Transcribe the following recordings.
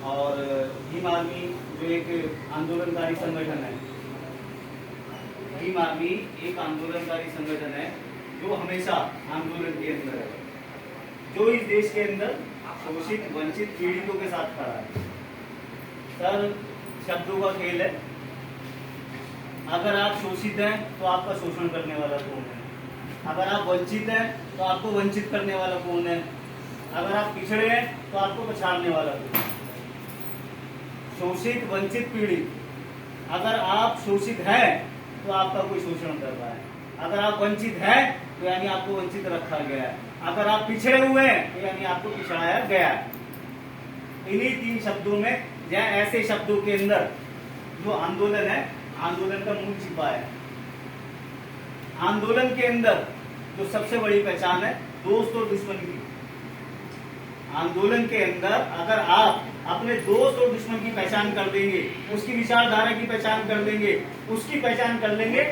और भीम आर्मी जो एक आंदोलनकारी संगठन है, भीम आर्मी एक आंदोलनकारी संगठन है जो हमेशा आंदोलन के अंदर है, जो इस देश के अंदर शोषित वंचित पीड़ितों के साथ खड़ा है। सर, शब्दों का खेल है। अगर आप शोषित हैं तो आपका शोषण करने वाला कौन है? अगर आप वंचित हैं तो आपको वंचित करने वाला कौन है? अगर आप पिछड़े हैं तो आपको पछाड़ने वाला कौन है? शोषित वंचित पीड़ित। अगर आप शोषित हैं तो आपका कोई शोषण कर रहा है, अगर आप वंचित हैं तो यानी आपको वंचित रखा गया है, अगर आप पिछड़े हुए हैं तो यानी आपको पिछड़ाया गया है। इन्हीं तीन शब्दों में या ऐसे शब्दों के अंदर जो आंदोलन है, आंदोलन का मूल छिपा है। आंदोलन के अंदर जो सबसे बड़ी पहचान है दोस्त और दुश्मन की। आंदोलन के अंदर अगर आप अपने दोस्त और दुश्मन की पहचान कर देंगे, उसकी विचारधारा की पहचान कर देंगे, उसकी पहचान कर लेंगे,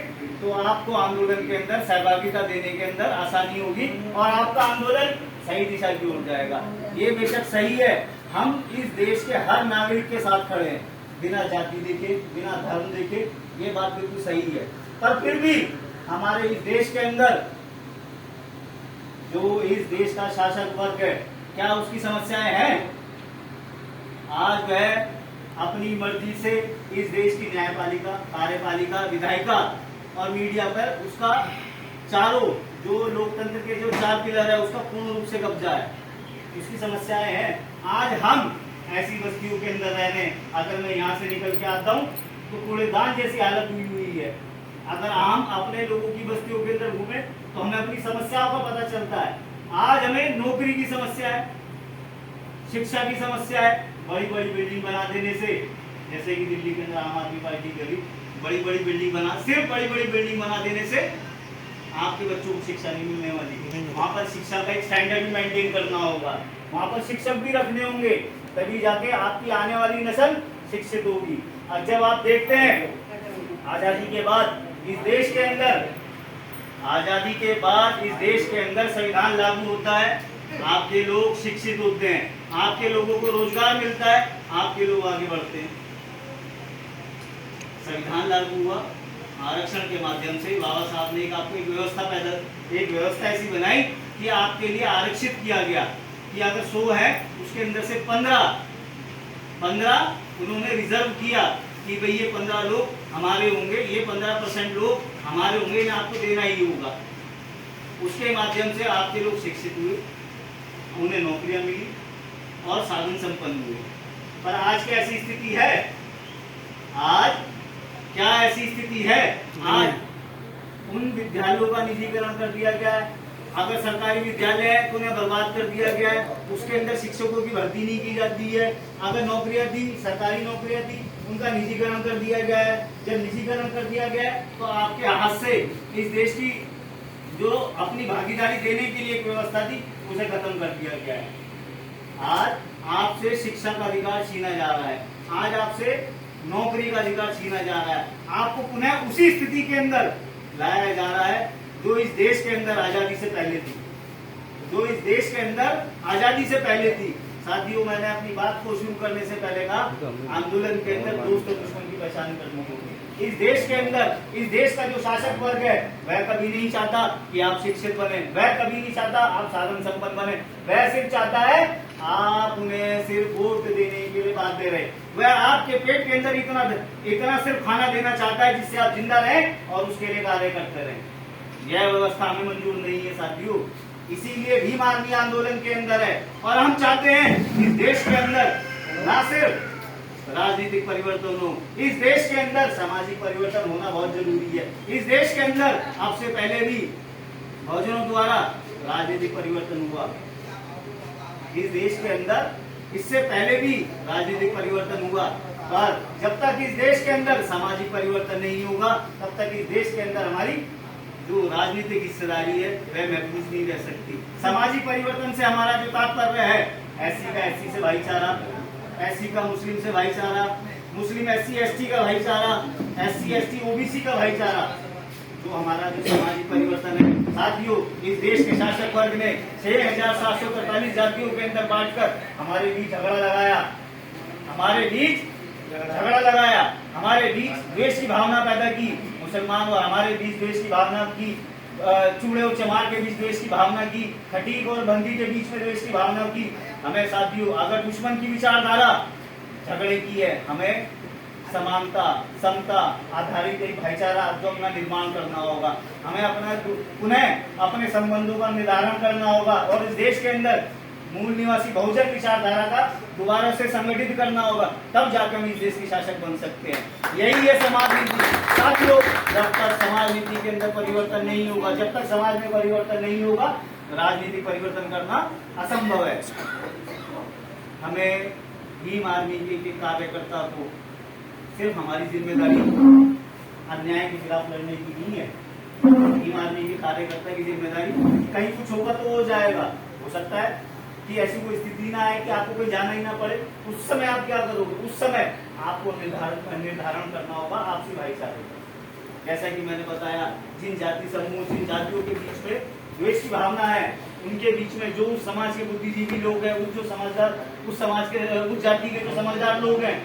तो आपको आंदोलन के अंदर सहभागिता देने के अंदर आसानी होगी और आपका आंदोलन सही दिशा की ओर जाएगा। ये बेशक सही है, हम इस देश के हर नागरिक के साथ खड़े हैं, बिना जाति देखे, बिना धर्म देखे, ये बात बिल्कुल सही है। पर फिर भी हमारे इस देश के अंदर जो इस देश का शासक वर्ग है, क्या उसकी समस्याएं हैं? आज वह अपनी मर्जी से इस देश की न्यायपालिका, कार्यपालिका, विधायिका और मीडिया पर उसका चारों जो लोकतंत्र के जो चार पिलर है उसका पूर्ण रूप से कब्जा है। इसकी समस्याएं हैं। आज हम ऐसी बस्तियों के अंदर रहने, अगर मैं यहाँ से निकल के आता हूँ तो कूड़ेदान जैसी हालत हुई है। अगर हम अपने लोगों की बस्तियों के अंदर घूमे तो हमें अपनी समस्याओं का पता चलता है। आज हमें नौकरी की समस्या है, शिक्षा की समस्या है। बड़ी बड़ी बिल्डिंग बना देने से, जैसे कि दिल्ली के अंदर आम आदमी पार्टी करी, बड़ी बड़ी बिल्डिंग बना, सिर्फ बड़ी बड़ी बिल्डिंग बना देने से आपके बच्चों को शिक्षा नहीं मिलने वाली। वहाँ पर शिक्षा का एक स्टैंडर्ड भी मेंटेन करना होगा, वहाँ पर शिक्षक भी रखने होंगे, तभी जाके आपकी आने वाली नस्ल शिक्षित होगी। और जब आप देखते हैं आजादी के बाद इस देश के अंदर, आजादी के बाद इस देश के अंदर संविधान लागू होता है, आपके लोग शिक्षित होते हैं, आपके लोगों को रोजगार मिलता है, आपके लोग आगे बढ़ते हैं। संविधान लागू हुआ, आरक्षण के माध्यम से बाबा साहब ने आपको एक व्यवस्था ऐसी बनाई कि आपके लिए आरक्षित किया गया कि अगर 100 है उसके अंदर से 15 उन्होंने रिजर्व किया कि भाई ये 15 लोग हमारे होंगे, ये 15% लोग हमारे होंगे, इन्हें आपको देना ही होगा। उसके माध्यम से आपके लोग शिक्षित हुए, उन्हें नौकरियां मिली और साधन संपन्न हुए। पर आज क्या ऐसी स्थिति है? आज क्या ऐसी स्थिति है? आज उन विद्यालयों का निजीकरण कर दिया गया है। अगर सरकारी विद्यालय है तो उन्हें बर्बाद कर दिया गया है, उसके अंदर शिक्षकों की भर्ती नहीं की जाती है। अगर नौकरियां दी, सरकारी नौकरियां दी, उनका निजीकरण कर दिया गया है। जब निजीकरण कर दिया गया है तो आपके हाथ से इस देश की जो अपनी भागीदारी देने के लिए एक व्यवस्था थी उसे खत्म कर दिया गया है। आज आपसे शिक्षा का अधिकार छीना जा रहा है, आज आपसे नौकरी का अधिकार छीना जा रहा है, आपको पुनः उसी स्थिति के अंदर लाया जा रहा है जो इस देश के अंदर आजादी से पहले थी, जो इस देश के अंदर आजादी से पहले थी। साथियों, मैंने अपनी बात को शुरू करने से पहले कहा, आंदोलन के अंदर दोस्त और दुश्मन की पहचान करनी होगी। इस देश के अंदर, इस देश का जो शासक वर्ग है वह कभी नहीं चाहता कि आप शिक्षित बने, वह कभी नहीं चाहता आप साधन संपन्न बने, वह सिर्फ चाहता है आप उन्हें सिर्फ वोट देने के लिए बाध्य रहे। वह आपके पेट के अंदर इतना सिर्फ खाना देना चाहता है जिससे आप जिंदा रहें और उसके लिए कार्य करते रहें। यह व्यवस्था हमें मंजूर नहीं है साथियों, इसीलिए भीम आर्मी आंदोलन के अंदर है। और हम चाहते हैं इस देश के अंदर न सिर्फ राजनीतिक परिवर्तन हो, इस देश के अंदर सामाजिक परिवर्तन होना बहुत जरूरी है। इस देश के अंदर अब से पहले भी बहुजनों द्वारा राजनीतिक परिवर्तन हुआ, इस देश के अंदर इससे पहले भी राजनीतिक परिवर्तन हुआ, पर जब तक इस देश के अंदर सामाजिक परिवर्तन नहीं होगा तब तक इस देश के अंदर हमारी जो राजनीतिक हिस्सेदारी है वह महफूज नहीं रह सकती। सामाजिक परिवर्तन से हमारा जो तात्पर्य है, एससी का एससी से भाईचारा, एससी का मुस्लिम से भाईचारा, मुस्लिम एससी एसटी का भाईचारा, एससी एसटी ओबीसी का भाईचारा, जो हमारा जो सामाजिक परिवर्तन है। साथियों, इस देश के शासक वर्ग ने 6743 जातियों के अंदर बांटकर हमारे बीच झगड़ा लगाया, हमारे बीच झगड़ा लगाया, हमारे बीच द्वेष की भावना पैदा की, मुसलमान और हमारे बीच द्वेष की भावना की, चूड़े और चमार के बीच द्वेष की भावना की, खटीक और बंदी के बीच में द्वेष की भावना की। हमें साथियों अगर दुश्मन की विचारधारा झगड़े की है, हमें समानता समता आधारित एक भाईचारा जो अपना निर्माण करना होगा। हमें अपना पुनः अपने संबंधों का निर्धारण करना होगा और इस देश के अंदर मूल निवासी बहुजन विचारधारा का दोबारा से संगठित करना होगा, तब जाकर हम इस देश के शासक बन सकते हैं। यही है समाज नीति साथियों। जब तक समाज नीति के अंदर परिवर्तन नहीं होगा, जब तक समाज में परिवर्तन नहीं होगा, राजनीतिक परिवर्तन करना असंभव है। हमें भीम आर्मी के कार्यकर्ता को सिर्फ हमारी जिम्मेदारी अन्याय के खिलाफ लड़ने की नहीं है। भीम आर्मी के कार्यकर्ता की जिम्मेदारी कहीं कुछ होगा तो हो जाएगा, हो सकता है कि ऐसी कोई स्थिति ना आए कि आपको कोई जाना ही ना पड़े, उस समय आप क्या करोगे? उस समय आपको निर्धारण करना होगा आपसी भाईचारे का। जैसा कि मैंने बताया, जिन जाति समूह जिन जातियों के बीच में द्वेष की भावना है, उनके बीच में जो उस समाज के बुद्धिजीवी लोग हैं, उस जो समझदार उस समाज के उस जाति के जो समझदार लोग हैं,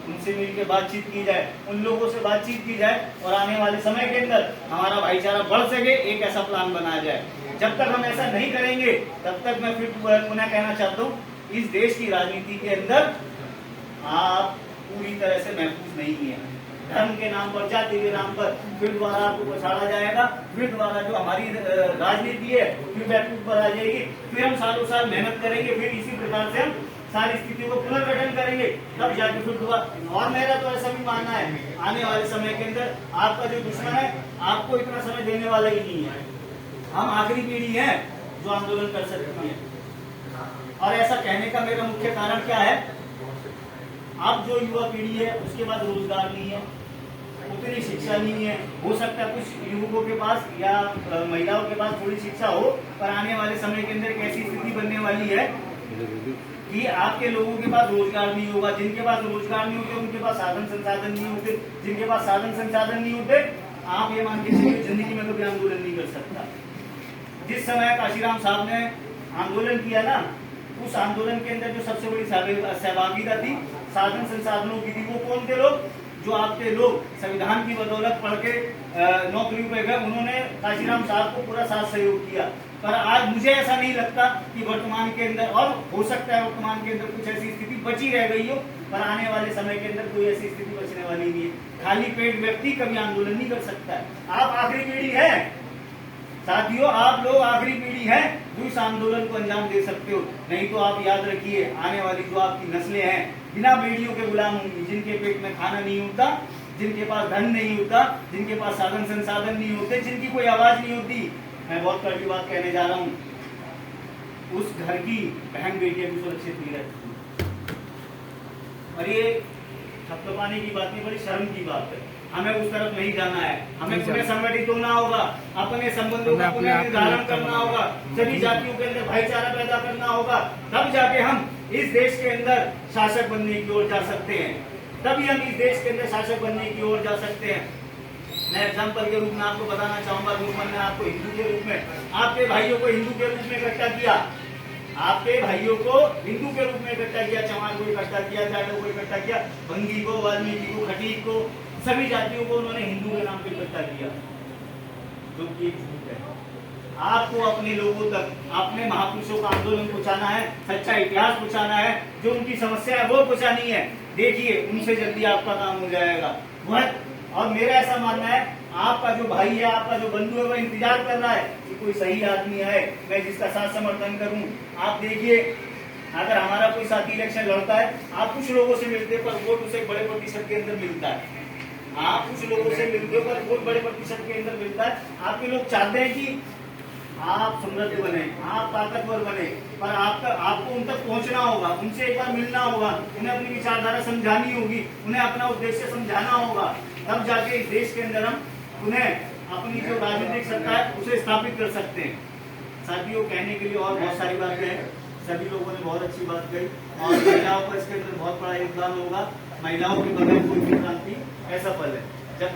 उनसे मिलकर बातचीत की जाए, उन लोगों से बातचीत की जाए और आने वाले समय के अंदर हमारा भाईचारा बढ़ सके, एक ऐसा प्लान बनाया जाए। जब तक हम ऐसा नहीं करेंगे तब तक मैं फिर पुनः कहना चाहता हूँ, इस देश की राजनीति के अंदर आप पूरी तरह से महफूज नहीं है। धर्म के नाम पर, जाति के नाम पर फिर दोबारा आपको पछाड़ा जाएगा, फिर दोबारा जो हमारी राजनीति है फिर बैकफुट पर आ जाएगी, फिर हम सालों साल मेहनत करेंगे, फिर इसी प्रकार से हम सारी स्थितियों को पुनर्गठन करेंगे, तब जाके फिर दोबारा। और मेरा तो ऐसा भी मानना है, आने वाले समय के अंदर आपका जो दुश्मन है आपको इतना समय देने वाला ही नहीं है। हम आखिरी पीढ़ी है जो आंदोलन कर सकती है। और ऐसा कहने का मेरा मुख्य कारण क्या है, अब जो युवा पीढ़ी है उसके पास रोजगार नहीं है, उतनी शिक्षा नहीं है। हो सकता है कुछ युवकों के पास या महिलाओं के पास थोड़ी शिक्षा हो, पर आने वाले समय के अंदर कैसी स्थिति बनने वाली है कि आपके लोगों के पास रोजगार नहीं होगा। जिनके पास रोजगार नहीं होते उनके पास साधन संसाधन नहीं होते, जिनके पास साधन संसाधन नहीं होते, आप ये मान के चलिए जिंदगी में कभी आंदोलन नहीं कर सकता। जिस समय काशीराम साहब ने आंदोलन किया ना, उस आंदोलन के अंदर जो सबसे बड़ी सहभागिता थी साधन संसाधनों की थी। वो कौन थे लोग? जो आपके लोग संविधान की बदौलत पढ़ के नौकरियों पे गए, उन्होंने काशीराम साहब को पूरा साथ सहयोग किया। पर आज मुझे ऐसा नहीं लगता कि वर्तमान के अंदर, और हो सकता है वर्तमान के अंदर कुछ ऐसी स्थिति बची रह गई हो, पर आने वाले समय के अंदर कोई ऐसी स्थिति बचने वाली नहीं है। खाली पेट व्यक्ति कभी आंदोलन नहीं कर सकता है। आप आखिरी पीढ़ी है साथियों, आप लोग आखिरी पीढ़ी है जो इस आंदोलन को अंजाम दे सकते हो। नहीं तो आप याद रखिए, आने वाली जो आपकी नस्लें हैं बिना बेड़ियों के गुलाम होंगी, जिनके पेट में खाना नहीं होता, जिनके पास धन नहीं होता, जिनके पास साधन संसाधन नहीं होते, जिनकी कोई आवाज नहीं होती। मैं बहुत कड़वी बात कहने जा रहा हूँ, उस घर की बहन बेटियां भी सुरक्षित नहीं रहती। और ये थपथपाने की बात नहीं, बड़ी शर्म की बात है। हमें उस तरफ नहीं जाना है। हमें पुनः संगठित होना होगा, अपने संबंधों का पुनः निर्धारण करना होगा, सभी जातियों के अंदर भाईचारा पैदा करना होगा, तब जाके हम इस देश के अंदर शासक बनने की ओर जा सकते हैं। तभी हम इस देश के अंदर शासक बनने की ओर जा सकते हैं। मैं एग्जाम्पल के रूप में आपको बताना चाहूंगा, दुश्मन ने आपको हिंदू के रूप में, आपके भाइयों को हिंदू के रूप में इकट्ठा किया, आपके भाइयों को हिंदू के रूप में इकट्ठा किया, चमार को इकट्ठा किया, जाटों को इकट्ठा किया, भंगी को, वाल्मीकि को, खटीक को, सभी जातियों को उन्होंने हिंदू के नाम पर इकट्ठा किया, जो कि झूठ है। आपको अपने लोगों तक अपने महापुरुषों का आंदोलन पहुंचाना है, सच्चा इतिहास पहुंचाना है, जो उनकी समस्या है वो पहुंचानी है। देखिए, उनसे जल्दी आपका काम हो जाएगा। और मेरा ऐसा मानना है, आपका जो भाई है, आपका जो बंधु है, वो इंतजार कर रहा है कि कोई सही आदमी है, मैं जिसका साथ समर्थन करूं। आप देखिए, अगर हमारा कोई साथी इलेक्शन लड़ता है, आप कुछ लोगों से मिलते हैं पर वोट उसे बड़े प्रतिशत के अंदर मिलता है। आप कुछ लोगों से मिलते हो पर वोट बड़े प्रतिशत के अंदर मिलता है। आपके लोग चाहते हैं कि आप समृद्ध बने, आप ताकतवर बने, पर आपको उन तक पहुंचना होगा, उनसे एक बार मिलना होगा, उन्हें अपनी विचारधारा समझानी होगी, उन्हें अपना उद्देश्य समझाना होगा, तब जाके इस देश के अंदर हम उन्हें अपनी जो राजनीतिक सत्ता है उसे स्थापित कर सकते हैं। साथियों, कहने के लिए और बहुत सारी बातें हैं, सभी लोगों ने बहुत अच्छी बात कही, और महिलाओं का इसके अंदर बहुत बड़ा योगदान होगा। महिलाओं के बगैर कोई भी क्रांति असफल है।